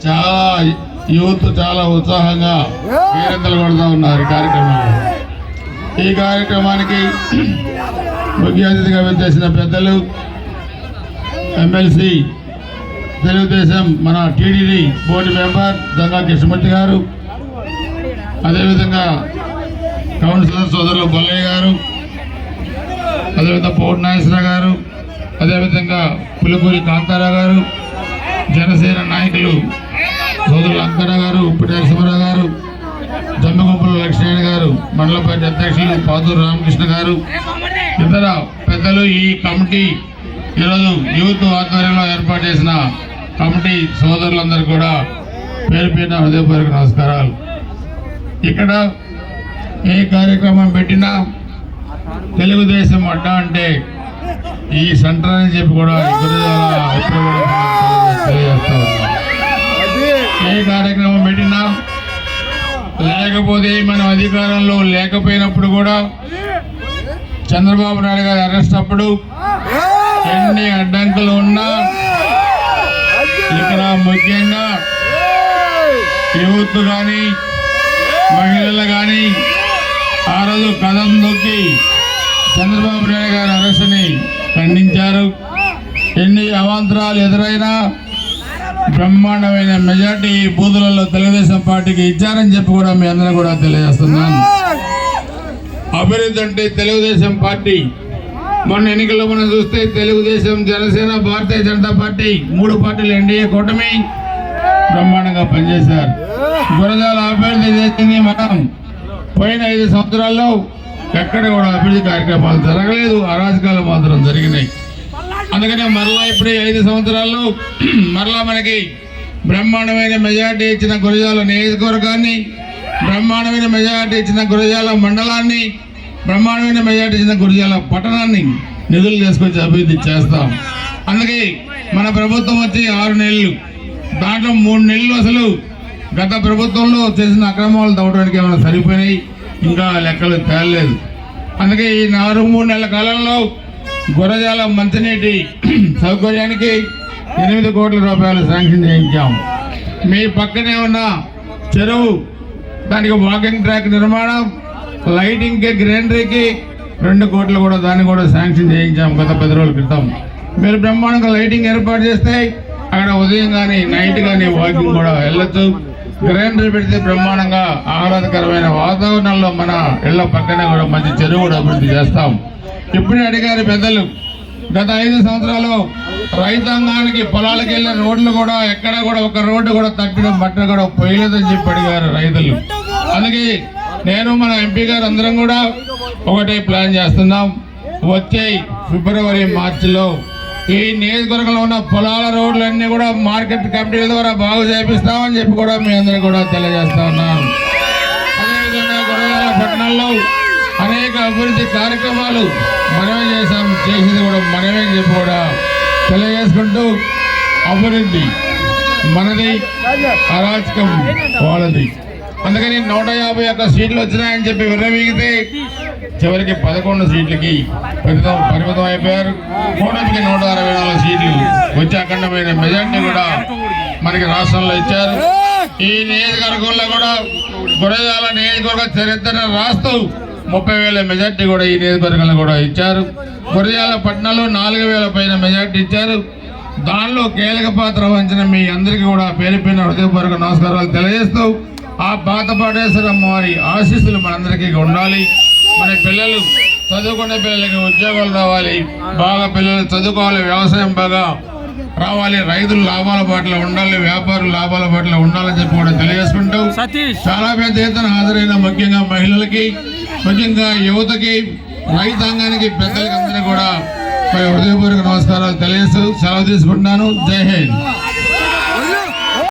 చాలా యూత్ చాలా ఉత్సాహంగా కేరింతలు కొడుతూ ఉన్నారు ఈ కార్యక్రమానికి ముఖ్య అతిథిగా విచ్చేసిన పెద్దలు ఎమ్మెల్సీ తెలుగుదేశం మన టీడీడీ బోర్డు మెంబర్ దంగా కృష్ణమూర్తి గారు, అదేవిధంగా కౌన్సిలర్ సోదరులు బొల్లయ్య గారు, అదేవిధంగా పౌర్ నాగేశ్వర గారు, అదేవిధంగా పులిపూరి కాంతారావు గారు, జనసేన నాయకులు సోదరులు అంకన్న గారు, ఉప్పిటి నరసింహారావు గారు, జమ్మగుంపల లక్ష్మణ గారు, మండల పార్టీ అధ్యక్షులు పాతూరు రామకృష్ణ గారు, ఇతర పెద్దలు, ఈ కమిటీ ఈరోజు యూత్ ఆధ్వర్యంలో ఏర్పాటు చేసిన కమిటీ సోదరులందరూ కూడా పేరు పేరున హృదయపూర్వక నమస్కారాలు. ఇక్కడ ఏ కార్యక్రమం పెట్టినా తెలుగుదేశం అడ్డా అంటే ఈ సెంటర్ అని చెప్పి కూడా తెలియజేస్తా ఉన్నాం. ఏ కార్యక్రమం పెట్టినా లేకపోతే మనం అధికారంలో లేకపోయినప్పుడు కూడా చంద్రబాబు నాయుడు గారి అరెస్ట్ అప్పుడు ఎన్ని అడ్డంకులు ఉన్నా ఇక్కడ ముఖ్యంగా యూత్ కానీ మహిళలు కానీ ఆ రోజు కదం దొక్కి చంద్రబాబు నాయుడు గారి అరెస్ట్ని ఖండించారు. ఎన్ని అవాంతరాలు ఎదురైనా బ్రహ్మాండమైన మెజార్టీ ఈ బూతులలో తెలుగుదేశం పార్టీకి ఇచ్చారని చెప్పి కూడా మీ అందరూ కూడా తెలియజేస్తున్నాను. అభివృద్ధి అంటే తెలుగుదేశం పార్టీ. మొన్న ఎన్నికల్లో మనం చూస్తే తెలుగుదేశం, జనసేన, భారతీయ జనతా పార్టీ 3 పార్టీలు ఎన్డీఏ కూటమి బ్రహ్మాండంగా పనిచేశారు. గురజాల అభివృద్ధి చేసింది మనం పోయిన 5 సంవత్సరాల్లో ఎక్కడ కూడా అభివృద్ధి కార్యక్రమాలు జరగలేదు, అరాజకాలు మాత్రం జరిగినాయి. అందుకనే మరలా ఇప్పుడు 5 సంవత్సరాల్లో మరలా మనకి బ్రహ్మాండమైన మెజార్టీ ఇచ్చిన గురజాల నియోజకవర్గాన్ని, బ్రహ్మాండమైన మెజార్టీ ఇచ్చిన గురజాల మండలాన్ని, బ్రహ్మాండమైన మెజార్టీ ఇచ్చిన గురజాల పట్టణాన్ని నిధులు తీసుకొచ్చి అభివృద్ధి చేస్తాం. అందుకే మన ప్రభుత్వం వచ్చి 6 నెలలు, దాంట్లో 3 నెలలు అసలు గత ప్రభుత్వంలో చేసిన అక్రమాలు తవ్వడానికి ఏమైనా సరిపోయినాయి, ఇంకా లెక్కలు తేలలేదు. అందుకే ఈ 3 నెలల కాలంలో గురజాల మంచినీటి సౌకర్యానికి 8 కోట్ల రూపాయలు శాంక్షన్ చేయించాం. మీ పక్కనే ఉన్న చెరువు దానికి వాకింగ్ ట్రాక్ నిర్మాణం, లైటింగ్కి, గ్రీనరీకి 2 కోట్లు కూడా దాన్ని కూడా శాంక్షన్ చేయించాం గత 10 రోజుల క్రితం. మీరు బ్రహ్మాండంగా లైటింగ్ ఏర్పాటు చేస్తే అక్కడ ఉదయం కానీ నైట్ కానీ వాకింగ్ కూడా వెళ్ళొచ్చు. గ్రీనరీ పెడితే బ్రహ్మాండంగా ఆహ్లాదకరమైన వాతావరణంలో మన ఇళ్ల పక్కనే కూడా మంచి చెరువు కూడా అభివృద్ధి చేస్తాం. ఇప్పుడే అడిగారు పెద్దలు, గత 5 సంవత్సరాలు రైతాంగానికి పొలాలకు వెళ్ళిన రోడ్లు కూడా ఎక్కడ కూడా ఒక రోడ్డు కూడా తట్టిన బట్ట కూడా పోయలేదని చెప్పి అడిగారు రైతులు. అందుకే నేను మన ఎంపీ గారు అందరం కూడా ఒకటే ప్లాన్ చేస్తున్నాం. వచ్చే ఫిబ్రవరి, మార్చిలో ఈ నియోజకవర్గంలో ఉన్న పొలాల రోడ్లన్నీ కూడా మార్కెట్ కమిటీల ద్వారా బాగు చేపిస్తామని చెప్పి కూడా మీ అందరూ కూడా తెలియజేస్తా ఉన్నాను. అదేవిధంగా గురజాల పట్టణంలో అనేక అభివృద్ధి కార్యక్రమాలు మనమే చేశాం, చేసింది కూడా మనమే చెప్పి కూడా తెలియజేసుకుంటూ, అభివృద్ధి మనది, అరాచకం వాళ్ళది. అందుకని 151 సీట్లు వచ్చినాయని చెప్పి విర్రవీగితే చివరికి 11 సీట్లకి పరిమితం అయిపోయారు. కూటమికి 164 సీట్లు వచ్చి అఖండమైన మెజార్టీ కూడా మనకి రాష్ట్రంలో ఇచ్చారు. ఈ నియోజకవర్గంలో కూడా గురజాల నియోజకవర్గ చరిత్ర రాస్తూ 30,000 మెజార్టీ కూడా ఈ నియోజకవర్గంలో కూడా ఇచ్చారు. గురజాల పట్టణంలో 4,000 పైన మెజార్టీ ఇచ్చారు. దానిలో కీలక పాత్ర వహించిన మీ అందరికీ కూడా పేరు పేరున హృదయపూర్వక నమస్కారాలు తెలియజేస్తూ, ఆ పాతపాటేశ్వరమ్మ వారి ఆశీస్సులు మనందరికీ ఉండాలి. మన పిల్లలు చదువుకునే పిల్లలకి ఉద్యోగాలు రావాలి, బాగా పిల్లలు చదువుకోవాలి, వ్యవసాయం బాగా రావాలి, రైతులు లాభాల బాటలో ఉండాలి, వ్యాపారులు లాభాల బాటలో ఉండాలని చెప్పి కూడా తెలియజేసుకుంటూ, చాలా పెద్ద ఎత్తున హాజరైన ముఖ్యంగా మహిళలకి, ముఖ్యంగా యువతకి, రైతాంగానికి, పెద్దలకి అందరికీ కూడా హృదయపూర్వక నమస్కారాలు తెలియజేస్తూ సెలవు తీసుకుంటున్నాను. జై హింద్.